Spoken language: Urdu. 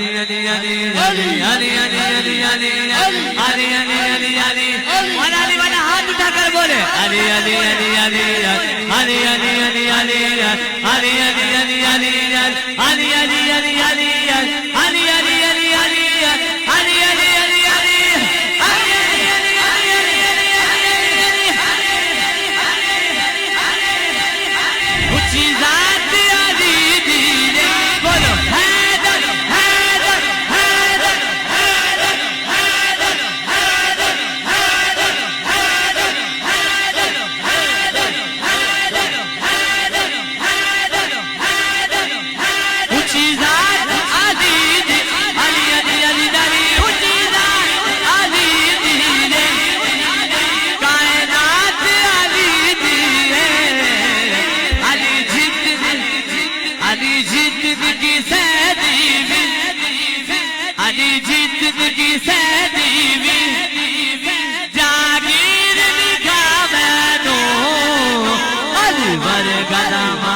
علي علي علي علي علي علي علي علي علي علي وانا علي وانا ہاتھ اٹھا کر بولے علي علي علي علي علي علي علي علي علي علي علي علي علي علي علي علي علي علي زندگی سے دیوی جاگیر لکھا میں تو علی ورگا